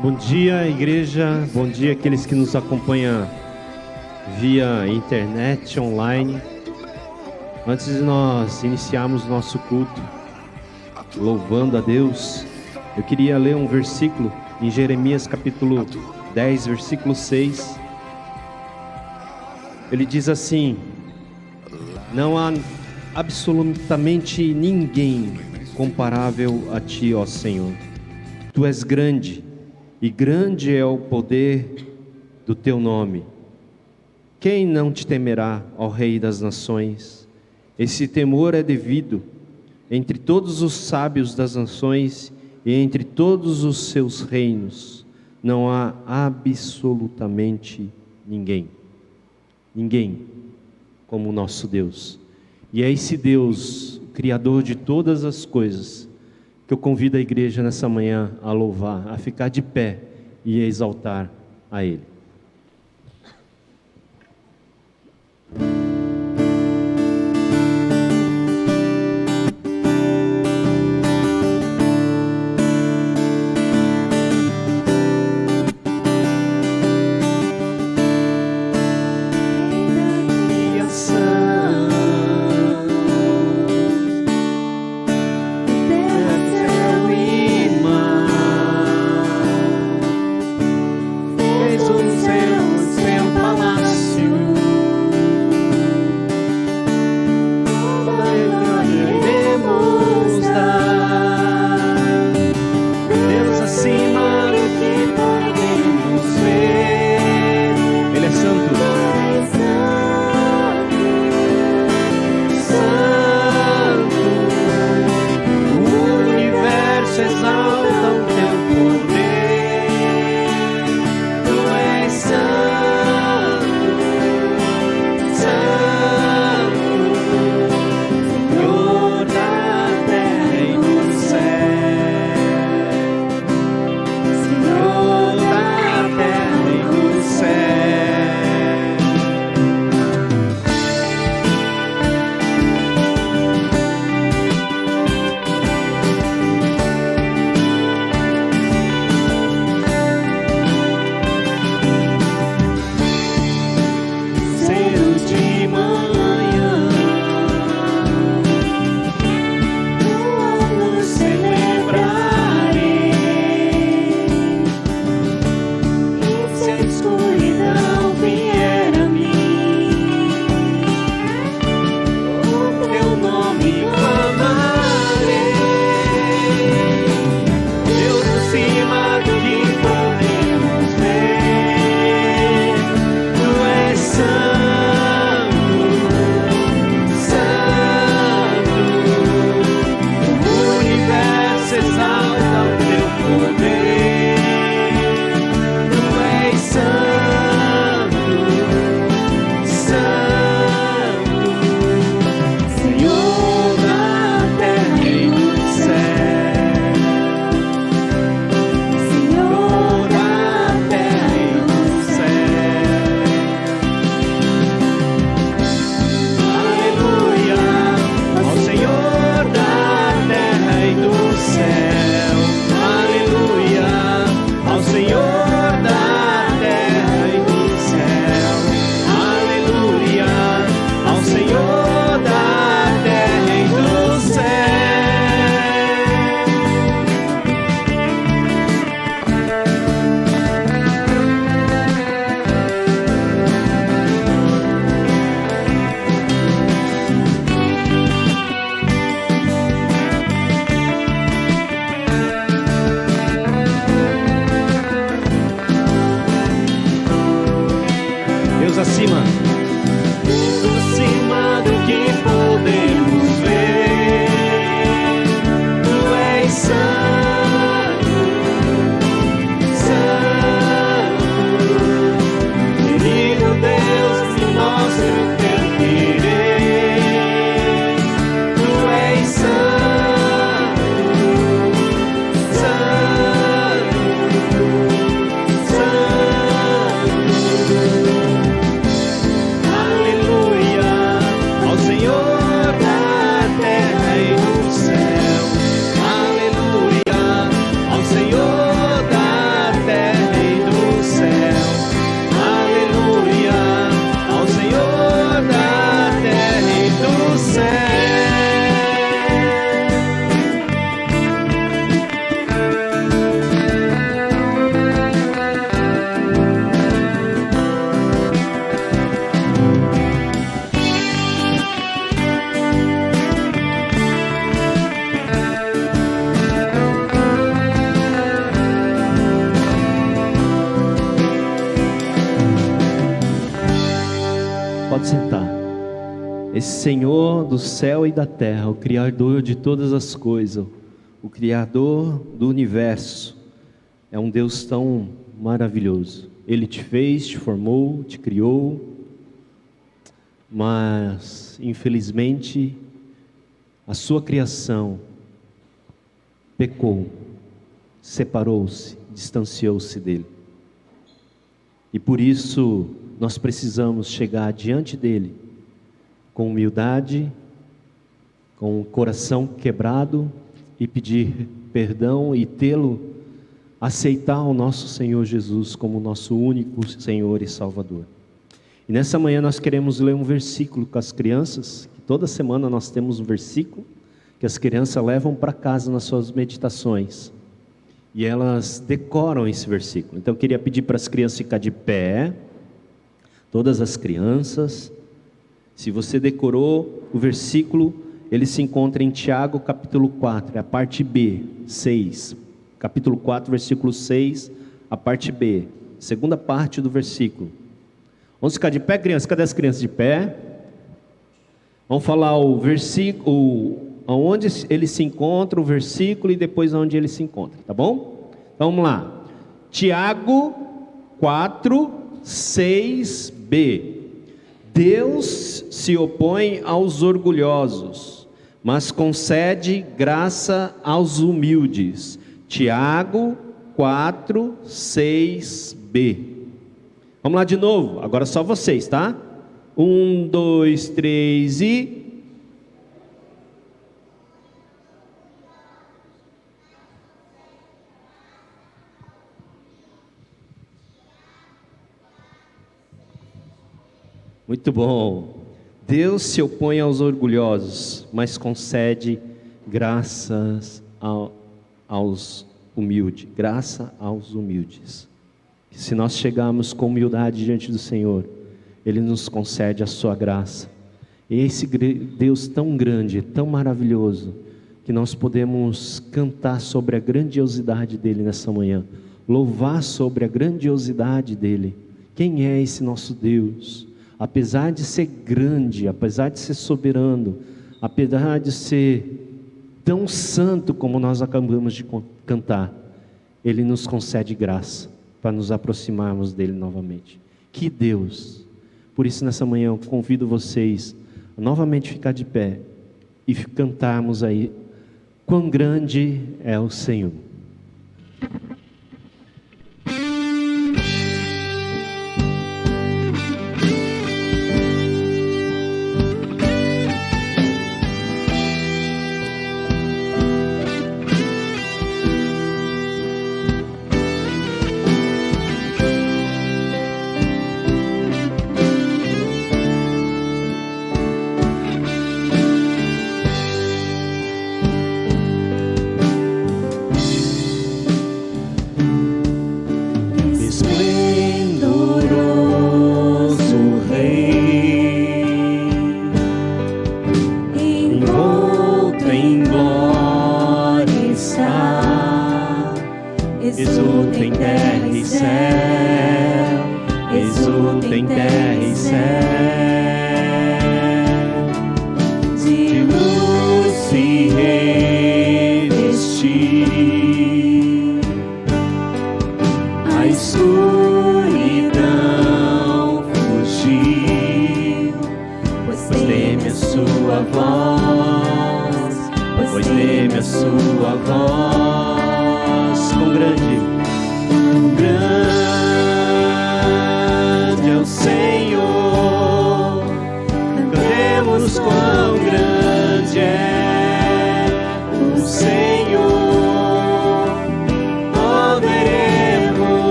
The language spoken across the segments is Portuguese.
Bom dia, igreja. Bom dia, aqueles que nos acompanham via internet, online. Antes de nós iniciarmos nosso culto, louvando a Deus, eu queria ler um versículo em Jeremias capítulo 10, versículo 6. Ele diz assim: não há absolutamente ninguém comparável a ti, ó Senhor. Tu és grande, e grande é o poder do teu nome. Quem não te temerá, ó Rei das nações? Esse temor é devido entre todos os sábios das nações e entre todos os seus reinos. Não há absolutamente ninguém como o nosso Deus. E é esse Deus, o Criador de todas as coisas, que eu convido a igreja nessa manhã a louvar, a ficar de pé e a exaltar a Ele. Jesus. Senhor do céu e da terra, o Criador de todas as coisas, o Criador do universo, é um Deus tão maravilhoso. Ele te fez, te formou, te criou, mas infelizmente a sua criação pecou, separou-se, distanciou-se dele. E por isso nós precisamos chegar diante dele com humildade, com o coração quebrado e pedir perdão e tê-lo, aceitar o nosso Senhor Jesus como nosso único Senhor e Salvador. E nessa manhã nós queremos ler um versículo com as crianças, que toda semana nós temos um versículo que as crianças levam para casa nas suas meditações, e elas decoram esse versículo. Então eu queria pedir para as crianças ficar de pé, todas as crianças. Se você decorou o versículo, ele se encontra em Tiago capítulo 4, é a parte B, 6, capítulo 4, versículo 6, a parte B, segunda parte do versículo. Vamos ficar de pé, crianças? Cadê as crianças de pé? Vamos falar o versículo, aonde ele se encontra, o versículo, e depois aonde ele se encontra, tá bom? Então vamos lá. Tiago 4, 6b. Deus se opõe aos orgulhosos, mas concede graça aos humildes. Tiago 4, 6b. Vamos lá de novo, agora só vocês, tá? 1, 2, 3 e... Muito bom. Deus se opõe aos orgulhosos, mas concede graças aos humildes. Graça aos humildes. Se nós chegarmos com humildade diante do Senhor, Ele nos concede a sua graça. E esse Deus tão grande, tão maravilhoso, que nós podemos cantar sobre a grandiosidade dEle nessa manhã, louvar sobre a grandiosidade dEle. Quem é esse nosso Deus? Apesar de ser grande, apesar de ser soberano, apesar de ser tão santo como nós acabamos de cantar, Ele nos concede graça para nos aproximarmos dEle novamente. Que Deus! Por isso nessa manhã eu convido vocês a novamente ficar de pé e cantarmos aí, quão grande é o Senhor.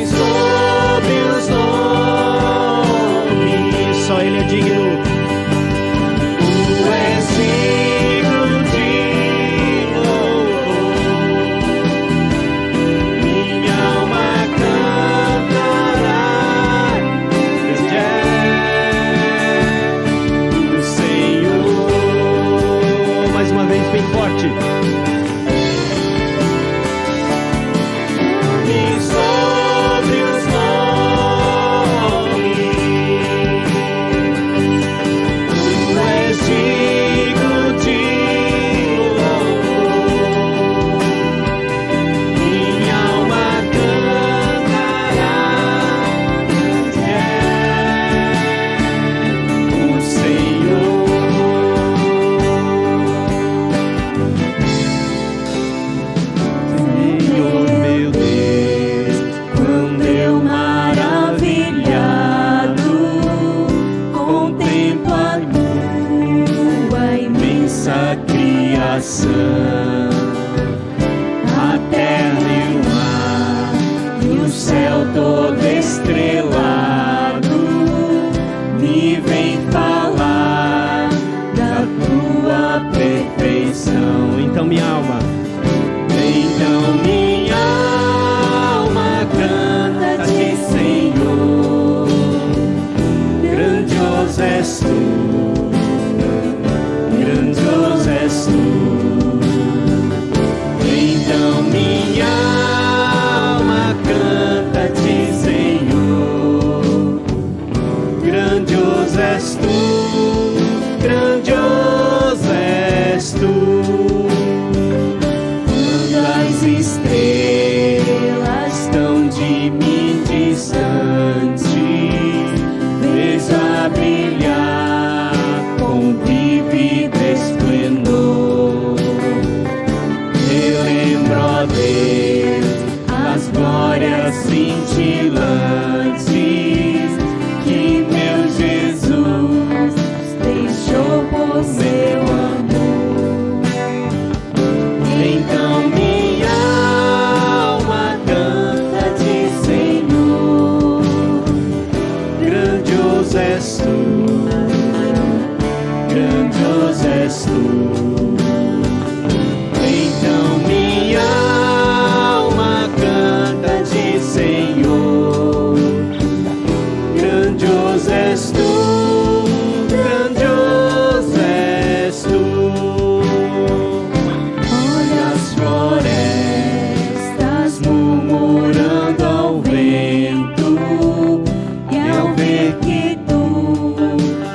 Sobre os nomes, só Ele é digno. Tu és digno de louvor. Minha alma cantará. Este é o Senhor. Mais uma vez, bem forte. A terra e o mar, e o céu todo estrelado, me vem falar da tua perfeição. Então minha alma canta-te, Senhor, grandioso és tu, grandioso és tu. Então minha alma canta-te, Senhor, grandioso és tu, grandioso és tu. Quando as estrelas estão de mim distante, vejo a brilhar com vívido esplendor. Eu lembro, ó Deus, as glórias cintilantes que meu Jesus deixou por meu amor. Então minha alma canta-te, Senhor, grandioso és tu, grandioso és tu. Então minha alma canta-te, Senhor, grandioso és tu, grandioso és tu. Olha as florestas murmurando ao vento, e ao ver que tu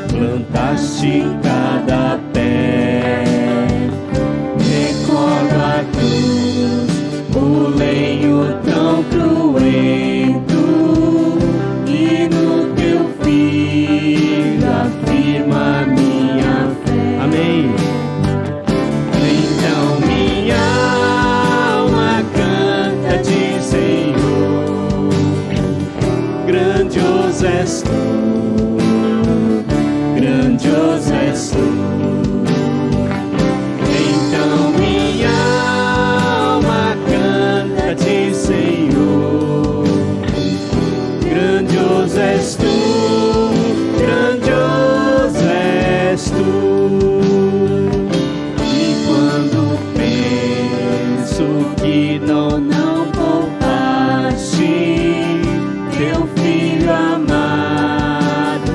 plantaste cada pé, recordo a cruz, o lenho tão cruento, e no teu filho afirma minha fé. Amém. Então minha alma canta-te, Senhor, grandioso és tu, grandioso és tu. Então minha alma canta-te, Senhor, grandioso és tu, grandioso és tu. E quando penso que não poupaste teu filho amado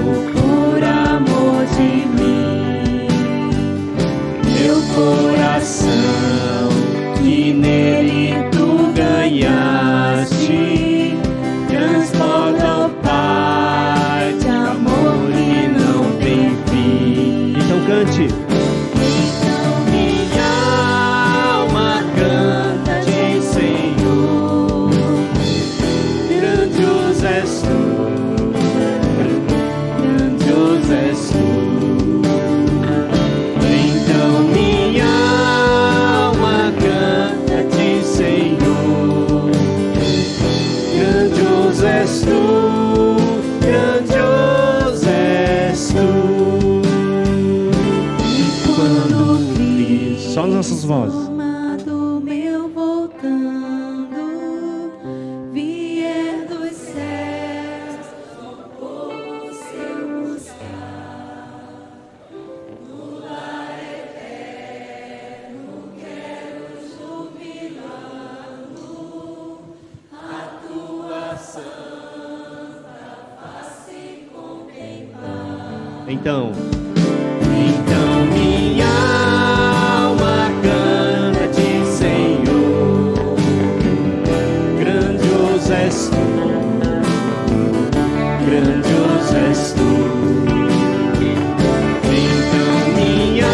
Então minha alma canta-te, Senhor, grandioso és tu, grandioso és tu. Então minha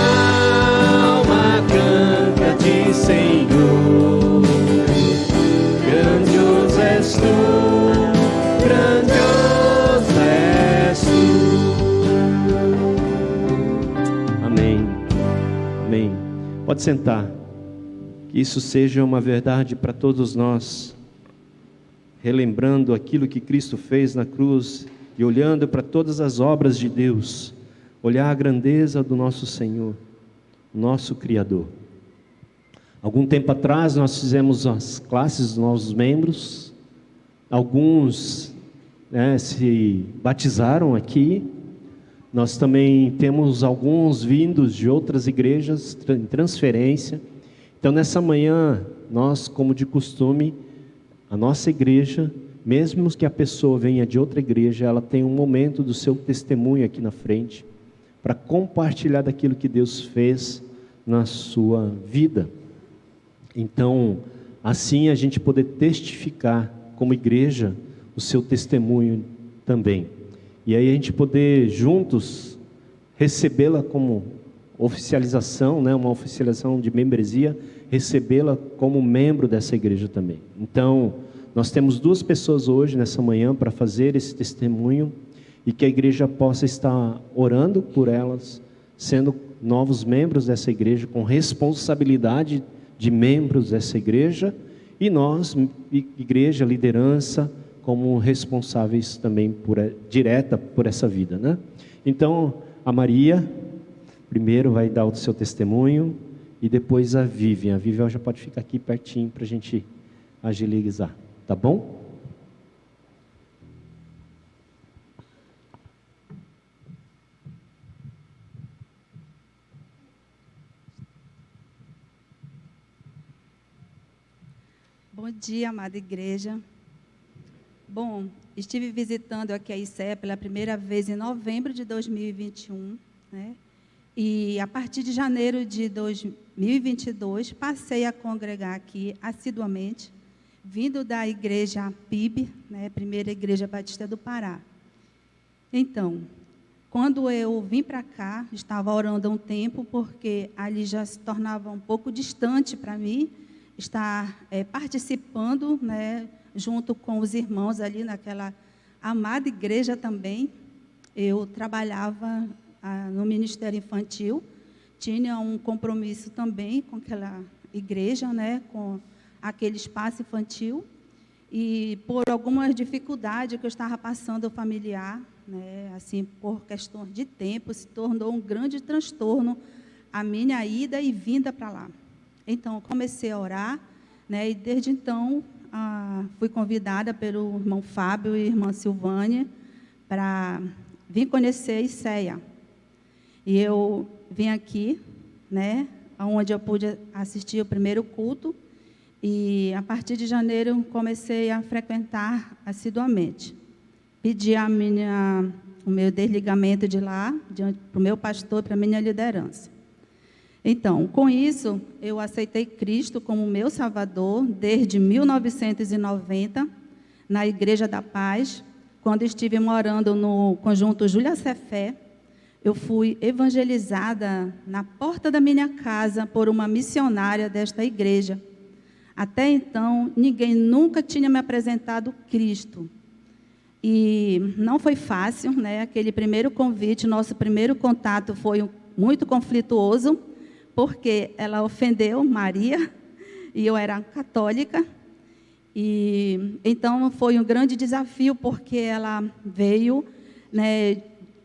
alma canta-te, Senhor, grandioso és tu, grandioso és tu. Amém. Pode sentar. Que isso seja uma verdade para todos nós, relembrando aquilo que Cristo fez na cruz e olhando para todas as obras de Deus, olhar a grandeza do nosso Senhor, nosso Criador. Algum tempo atrás nós fizemos as classes dos novos membros, alguns se batizaram aqui. Nós também temos alguns vindos de outras igrejas em transferência. Então nessa manhã, nós, como de costume, a nossa igreja, mesmo que a pessoa venha de outra igreja, ela tem um momento do seu testemunho aqui na frente, para compartilhar daquilo que Deus fez na sua vida. Então, assim a gente poder testificar como igreja o seu testemunho também. E aí a gente poder juntos recebê-la como oficialização, uma oficialização de membresia, recebê-la como membro dessa igreja também. Então, nós temos 2 pessoas hoje, nessa manhã, para fazer esse testemunho, e que a igreja possa estar orando por elas, sendo novos membros dessa igreja, com responsabilidade de membros dessa igreja, e nós, igreja, liderança, como responsáveis também direta por essa vida, Então, a Maria, primeiro vai dar o seu testemunho, e depois a Vivian. A Vivian já pode ficar aqui pertinho para a gente agilizar, tá bom? Bom dia, amada igreja. Bom, estive visitando aqui a ICEA pela primeira vez em novembro de 2021, E a partir de janeiro de 2022, passei a congregar aqui assiduamente, vindo da igreja PIB, Primeira Igreja Batista do Pará. Então, quando eu vim para cá, estava orando há um tempo, porque ali já se tornava um pouco distante para mim, estar participando, junto com os irmãos ali naquela amada igreja também. Eu trabalhava no Ministério Infantil, tinha um compromisso também com aquela igreja, com aquele espaço infantil, e por algumas dificuldades que eu estava passando familiar, assim, por questão de tempo, se tornou um grande transtorno a minha ida e vinda para lá. Então, comecei a orar, e desde então fui convidada pelo irmão Fábio e irmã Silvânia para vir conhecer a ICEA. E eu vim aqui, onde eu pude assistir o primeiro culto, e a partir de janeiro comecei a frequentar assiduamente. Pedi o meu desligamento de lá, para o meu pastor, para a minha liderança. Então, com isso, eu aceitei Cristo como meu Salvador desde 1990, na Igreja da Paz. Quando estive morando no conjunto Júlia Cefé, eu fui evangelizada na porta da minha casa por uma missionária desta igreja. Até então, ninguém nunca tinha me apresentado Cristo. E não foi fácil, Aquele primeiro convite, nosso primeiro contato foi muito conflituoso, porque ela ofendeu Maria, e eu era católica, e então foi um grande desafio, porque ela veio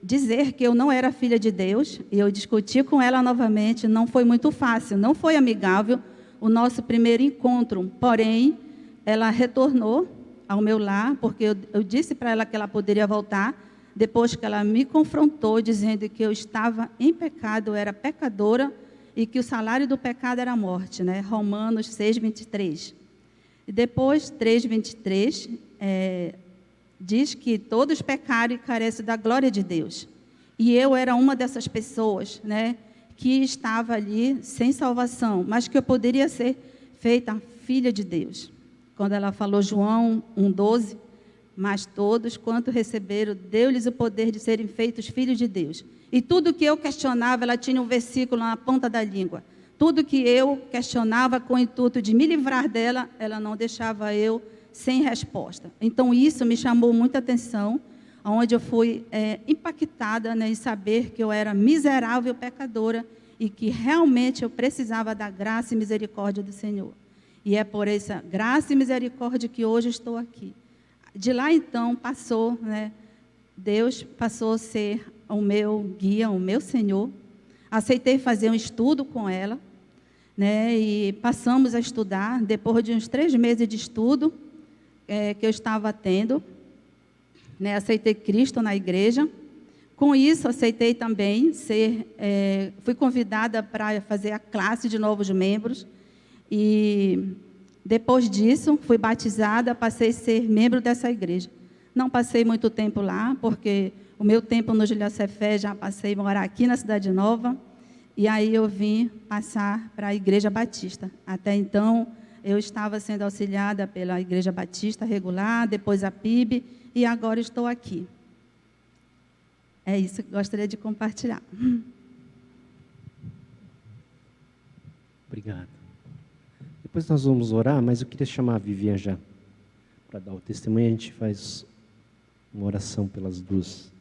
dizer que eu não era filha de Deus, e eu discuti com ela novamente. Não foi muito fácil, não foi amigável o nosso primeiro encontro, porém, ela retornou ao meu lar, porque eu disse para ela que ela poderia voltar, depois que ela me confrontou, dizendo que eu estava em pecado, eu era pecadora, e que o salário do pecado era a morte, Romanos 6:23. E depois, 3:23, diz que todos pecaram e carecem da glória de Deus. E eu era uma dessas pessoas, né, que estava ali sem salvação, mas que eu poderia ser feita filha de Deus. Quando ela falou João 1,12, mas todos quanto receberam, deu-lhes o poder de serem feitos filhos de Deus. E tudo que eu questionava, ela tinha um versículo na ponta da língua. Tudo que eu questionava com o intuito de me livrar dela, ela não deixava eu sem resposta. Então, isso me chamou muita atenção, onde eu fui impactada, né, em saber que eu era miserável pecadora e que realmente eu precisava da graça e misericórdia do Senhor. E é por essa graça e misericórdia que hoje estou aqui. De lá, então, passou, né, Deus passou a ser o meu guia, o meu Senhor. Aceitei fazer um estudo com ela, né, e passamos a estudar. Depois de uns 3 meses de estudo que eu estava tendo, né, aceitei Cristo na igreja. Com isso, aceitei também fui convidada para fazer a classe de novos membros. E depois disso, fui batizada, passei a ser membro dessa igreja. Não passei muito tempo lá, porque o meu tempo no Júlio Cefé já passei a morar aqui na Cidade Nova. E aí eu vim passar para a Igreja Batista. Até então, eu estava sendo auxiliada pela Igreja Batista regular, depois a PIB, e agora estou aqui. É isso que gostaria de compartilhar. Obrigado. Depois nós vamos orar, mas eu queria chamar a Vivian já para dar o testemunho. A gente faz uma oração pelas duas.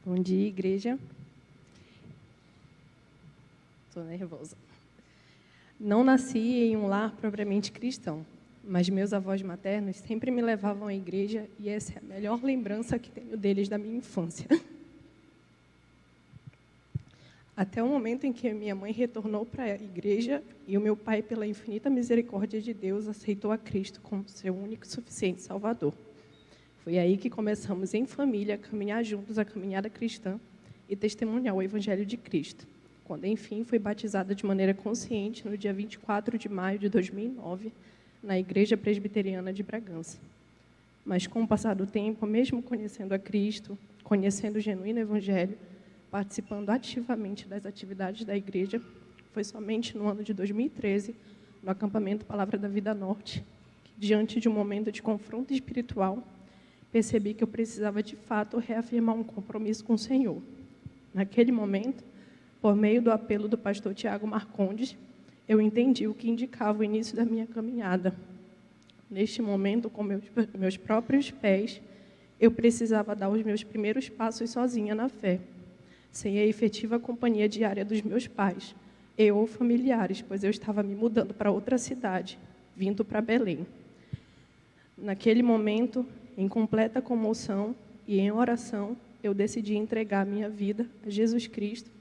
Bom dia, igreja. Estou nervosa. Não nasci em um lar propriamente cristão, mas meus avós maternos sempre me levavam à igreja e essa é a melhor lembrança que tenho deles da minha infância. Até o momento em que minha mãe retornou para a igreja e o meu pai, pela infinita misericórdia de Deus, aceitou a Cristo como seu único e suficiente Salvador. Foi aí que começamos, em família, a caminhar juntos a caminhada cristã e testemunhar o Evangelho de Cristo, quando, enfim, fui batizada de maneira consciente no dia 24 de maio de 2009, na Igreja Presbiteriana de Bragança. Mas, com o passar do tempo, mesmo conhecendo a Cristo, conhecendo o genuíno Evangelho, participando ativamente das atividades da igreja, foi somente no ano de 2013, no acampamento Palavra da Vida Norte, que, diante de um momento de confronto espiritual, percebi que eu precisava, de fato, reafirmar um compromisso com o Senhor. Naquele momento, por meio do apelo do pastor Tiago Marcondes, eu entendi o que indicava o início da minha caminhada. Neste momento, com meus próprios pés, eu precisava dar os meus primeiros passos sozinha na fé, sem a efetiva companhia diária dos meus pais, eu ou familiares, pois eu estava me mudando para outra cidade, vindo para Belém. Naquele momento, em completa comoção e em oração, eu decidi entregar a minha vida a Jesus Cristo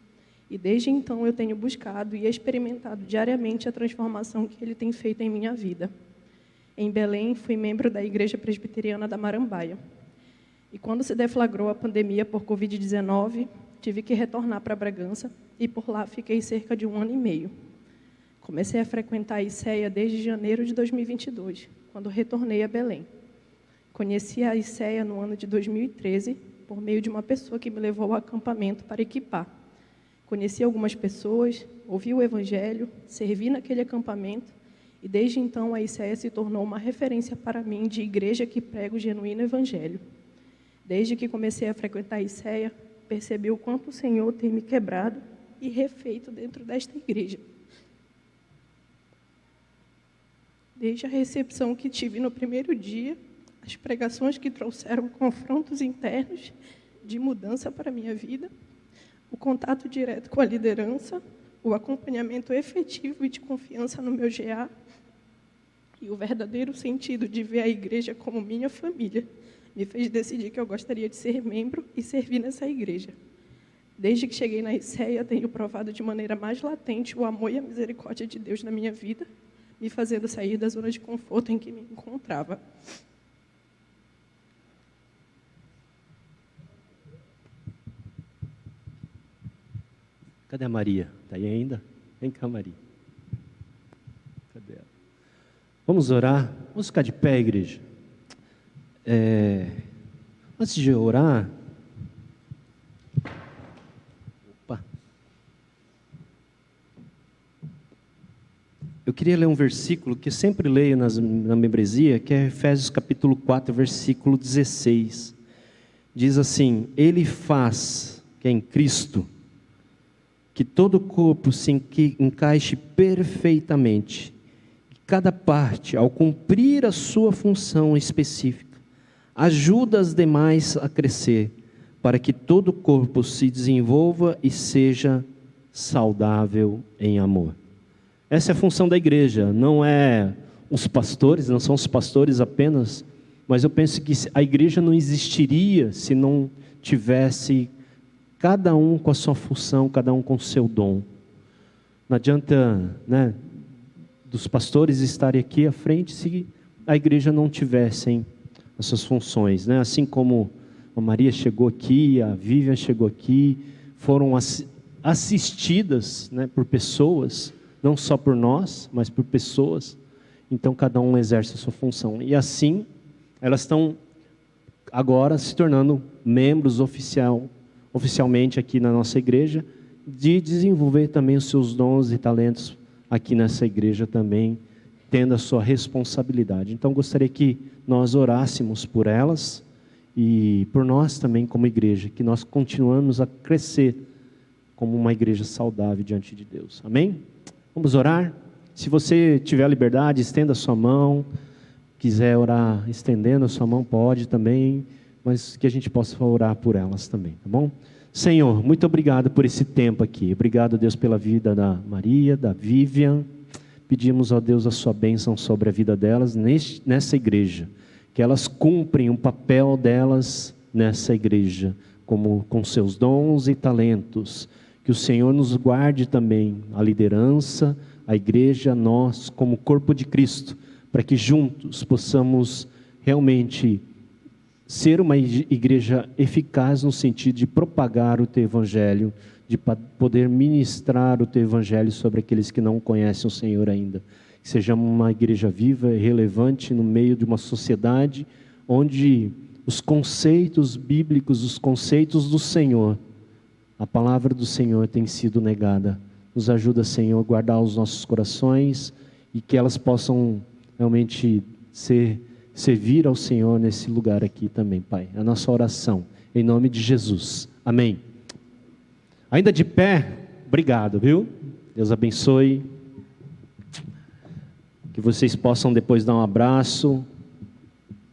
e desde então eu tenho buscado e experimentado diariamente a transformação que Ele tem feito em minha vida. Em Belém, fui membro da Igreja Presbiteriana da Marambaia. E quando se deflagrou a pandemia por Covid-19, tive que retornar para Bragança e por lá fiquei cerca de 1 ano e meio. Comecei a frequentar a ICEA desde janeiro de 2022, quando retornei a Belém. Conheci a ICEA no ano de 2013, por meio de uma pessoa que me levou ao acampamento para equipar. Conheci algumas pessoas, ouvi o Evangelho, servi naquele acampamento e desde então a ICEA se tornou uma referência para mim de igreja que prega o genuíno Evangelho. Desde que comecei a frequentar a ICEA, percebi o quanto o Senhor tem me quebrado e refeito dentro desta igreja. Desde a recepção que tive no primeiro dia, as pregações que trouxeram confrontos internos de mudança para a minha vida, o contato direto com a liderança, o acompanhamento efetivo e de confiança no meu GA e o verdadeiro sentido de ver a igreja como minha família, me fez decidir que eu gostaria de ser membro e servir nessa igreja. Desde que cheguei na ICEA, tenho provado de maneira mais latente o amor e a misericórdia de Deus na minha vida, me fazendo sair da zona de conforto em que me encontrava. Cadê a Maria? Está aí ainda? Vem cá, Maria. Cadê ela? Vamos orar? Vamos ficar de pé, igreja. Antes de orar... Eu queria ler um versículo que eu sempre leio na membresia, que é Efésios capítulo 4, versículo 16. Diz assim: Ele faz, que é em Cristo, que todo o corpo se encaixe perfeitamente, que cada parte, ao cumprir a sua função específica, ajuda as demais a crescer, para que todo o corpo se desenvolva e seja saudável em amor. Essa é a função da igreja, não é os pastores, não são os pastores apenas, mas eu penso que a igreja não existiria se não tivesse cada um com a sua função, cada um com o seu dom. Não adianta, dos pastores estarem aqui à frente se a igreja não tivessem as suas funções, Assim como a Maria chegou aqui, a Vivian chegou aqui, foram assistidas, por pessoas, não só por nós, mas por pessoas. Então cada um exerce a sua função. E assim, elas estão agora se tornando membros oficialmente aqui na nossa igreja, de desenvolver também os seus dons e talentos aqui nessa igreja também, tendo a sua responsabilidade. Então gostaria que nós orássemos por elas e por nós também como igreja, que nós continuamos a crescer como uma igreja saudável diante de Deus. Amém? Vamos orar? Se você tiver a liberdade, estenda a sua mão. Quiser orar estendendo a sua mão, pode também, mas que a gente possa orar por elas também, tá bom? Senhor, muito obrigado por esse tempo aqui. Obrigado, Deus, pela vida da Maria, da Vivian. Pedimos, ó Deus, a sua bênção sobre a vida delas nessa igreja. Que elas cumprem o papel delas nessa igreja, como com seus dons e talentos. Que o Senhor nos guarde também a liderança, a igreja, nós como corpo de Cristo, para que juntos possamos realmente ser uma igreja eficaz no sentido de propagar o teu evangelho, de poder ministrar o teu evangelho sobre aqueles que não conhecem o Senhor ainda. Que sejamos uma igreja viva e relevante no meio de uma sociedade onde os conceitos bíblicos, os conceitos do Senhor, a palavra do Senhor tem sido negada. Nos ajuda, Senhor, a guardar os nossos corações e que elas possam realmente servir ao Senhor nesse lugar aqui também, Pai. A nossa oração, em nome de Jesus. Amém. Ainda de pé, obrigado, viu? Deus abençoe. Que vocês possam depois dar um abraço.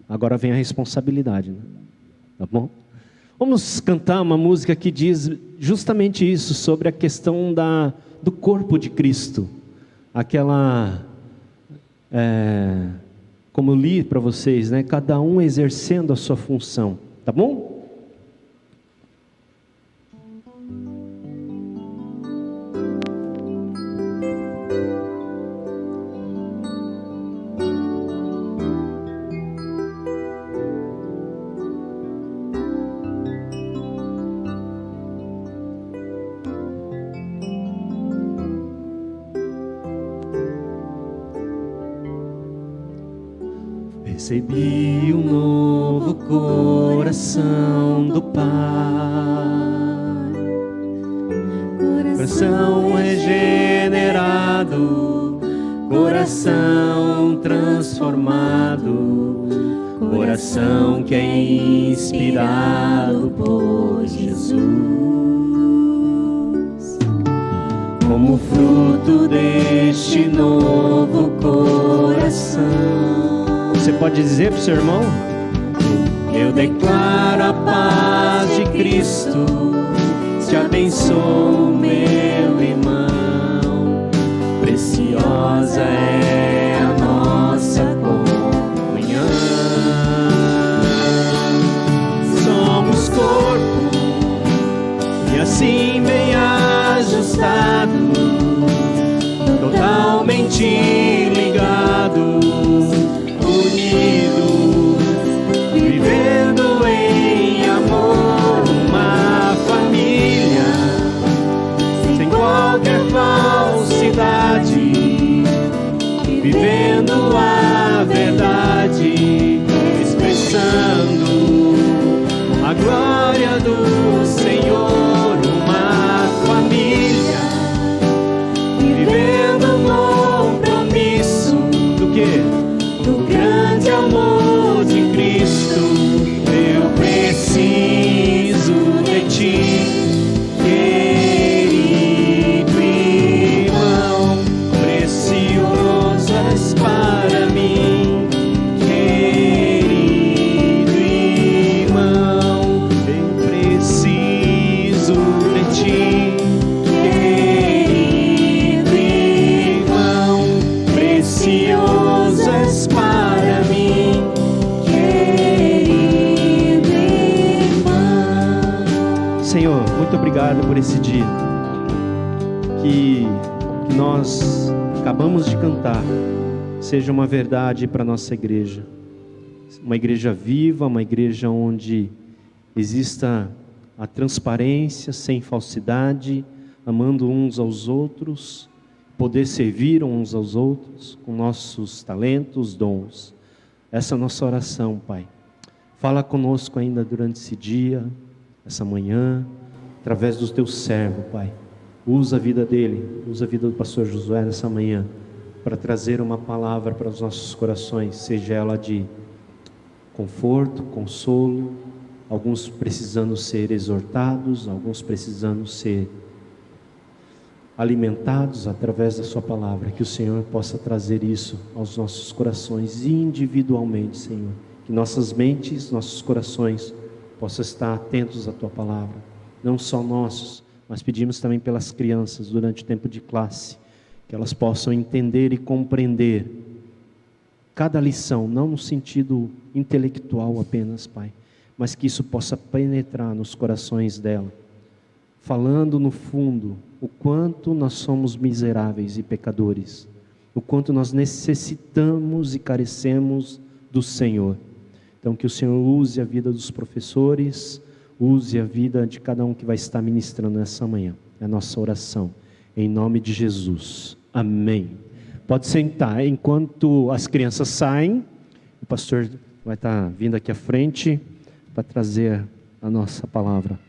Agora vem a responsabilidade, tá bom? Vamos cantar uma música que diz justamente isso, sobre a questão do corpo de Cristo. Aquela, como eu li para vocês, cada um exercendo a sua função, tá bom? Recebi um novo coração do Pai, coração regenerado, coração transformado, coração que é inspirado por Jesus. Como fruto deste novo coração, você pode dizer para o seu irmão: eu declaro a paz de Cristo, te abençoo, meu irmão. Preciosa é a nossa comunhão. Somos corpo e assim bem ajustado, totalmente ligado, unido, vivendo em amor, uma família, sem qualquer falsidade, vivendo a obrigado por esse dia que nós acabamos de cantar seja uma verdade para a nossa igreja. Uma igreja viva, uma igreja onde exista a transparência, sem falsidade, amando uns aos outros, poder servir uns aos outros com nossos talentos, dons. Essa é a nossa oração, Pai. Fala conosco ainda durante esse dia, essa manhã, através do teu servo, Pai. Usa a vida dele, usa a vida do pastor Josué nessa manhã, para trazer uma palavra para os nossos corações, seja ela de conforto, consolo, alguns precisando ser exortados, alguns precisando ser alimentados através da sua palavra. Que o Senhor possa trazer isso aos nossos corações individualmente, Senhor. Que nossas mentes, nossos corações possam estar atentos à tua palavra, não só nossos, mas pedimos também pelas crianças durante o tempo de classe, que elas possam entender e compreender cada lição, não no sentido intelectual apenas, Pai, mas que isso possa penetrar nos corações dela, falando no fundo o quanto nós somos miseráveis e pecadores, o quanto nós necessitamos e carecemos do Senhor. Então que o Senhor use a vida dos professores, use a vida de cada um que vai estar ministrando nessa manhã. É a nossa oração, em nome de Jesus. Amém. Pode sentar. Enquanto as crianças saem, o pastor vai estar vindo aqui à frente para trazer a nossa palavra.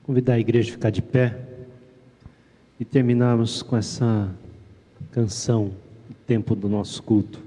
Convidar a igreja a ficar de pé e terminarmos com essa canção, o tempo do nosso culto.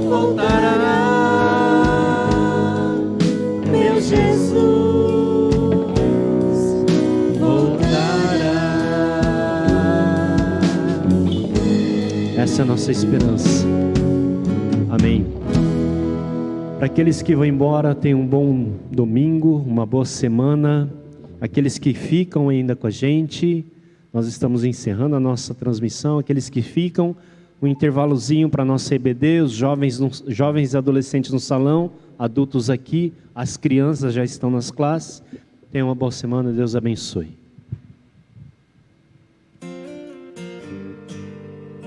voltará, meu Jesus voltará. Essa é a nossa esperança. Amém. Para aqueles que vão embora, tenham um bom domingo, uma boa semana. Aqueles que ficam ainda com a gente, nós estamos encerrando a nossa transmissão. Aqueles que ficam, um intervalozinho para a nossa EBD, os jovens e adolescentes no salão, adultos aqui, as crianças já estão nas classes. Tenham uma boa semana, Deus abençoe.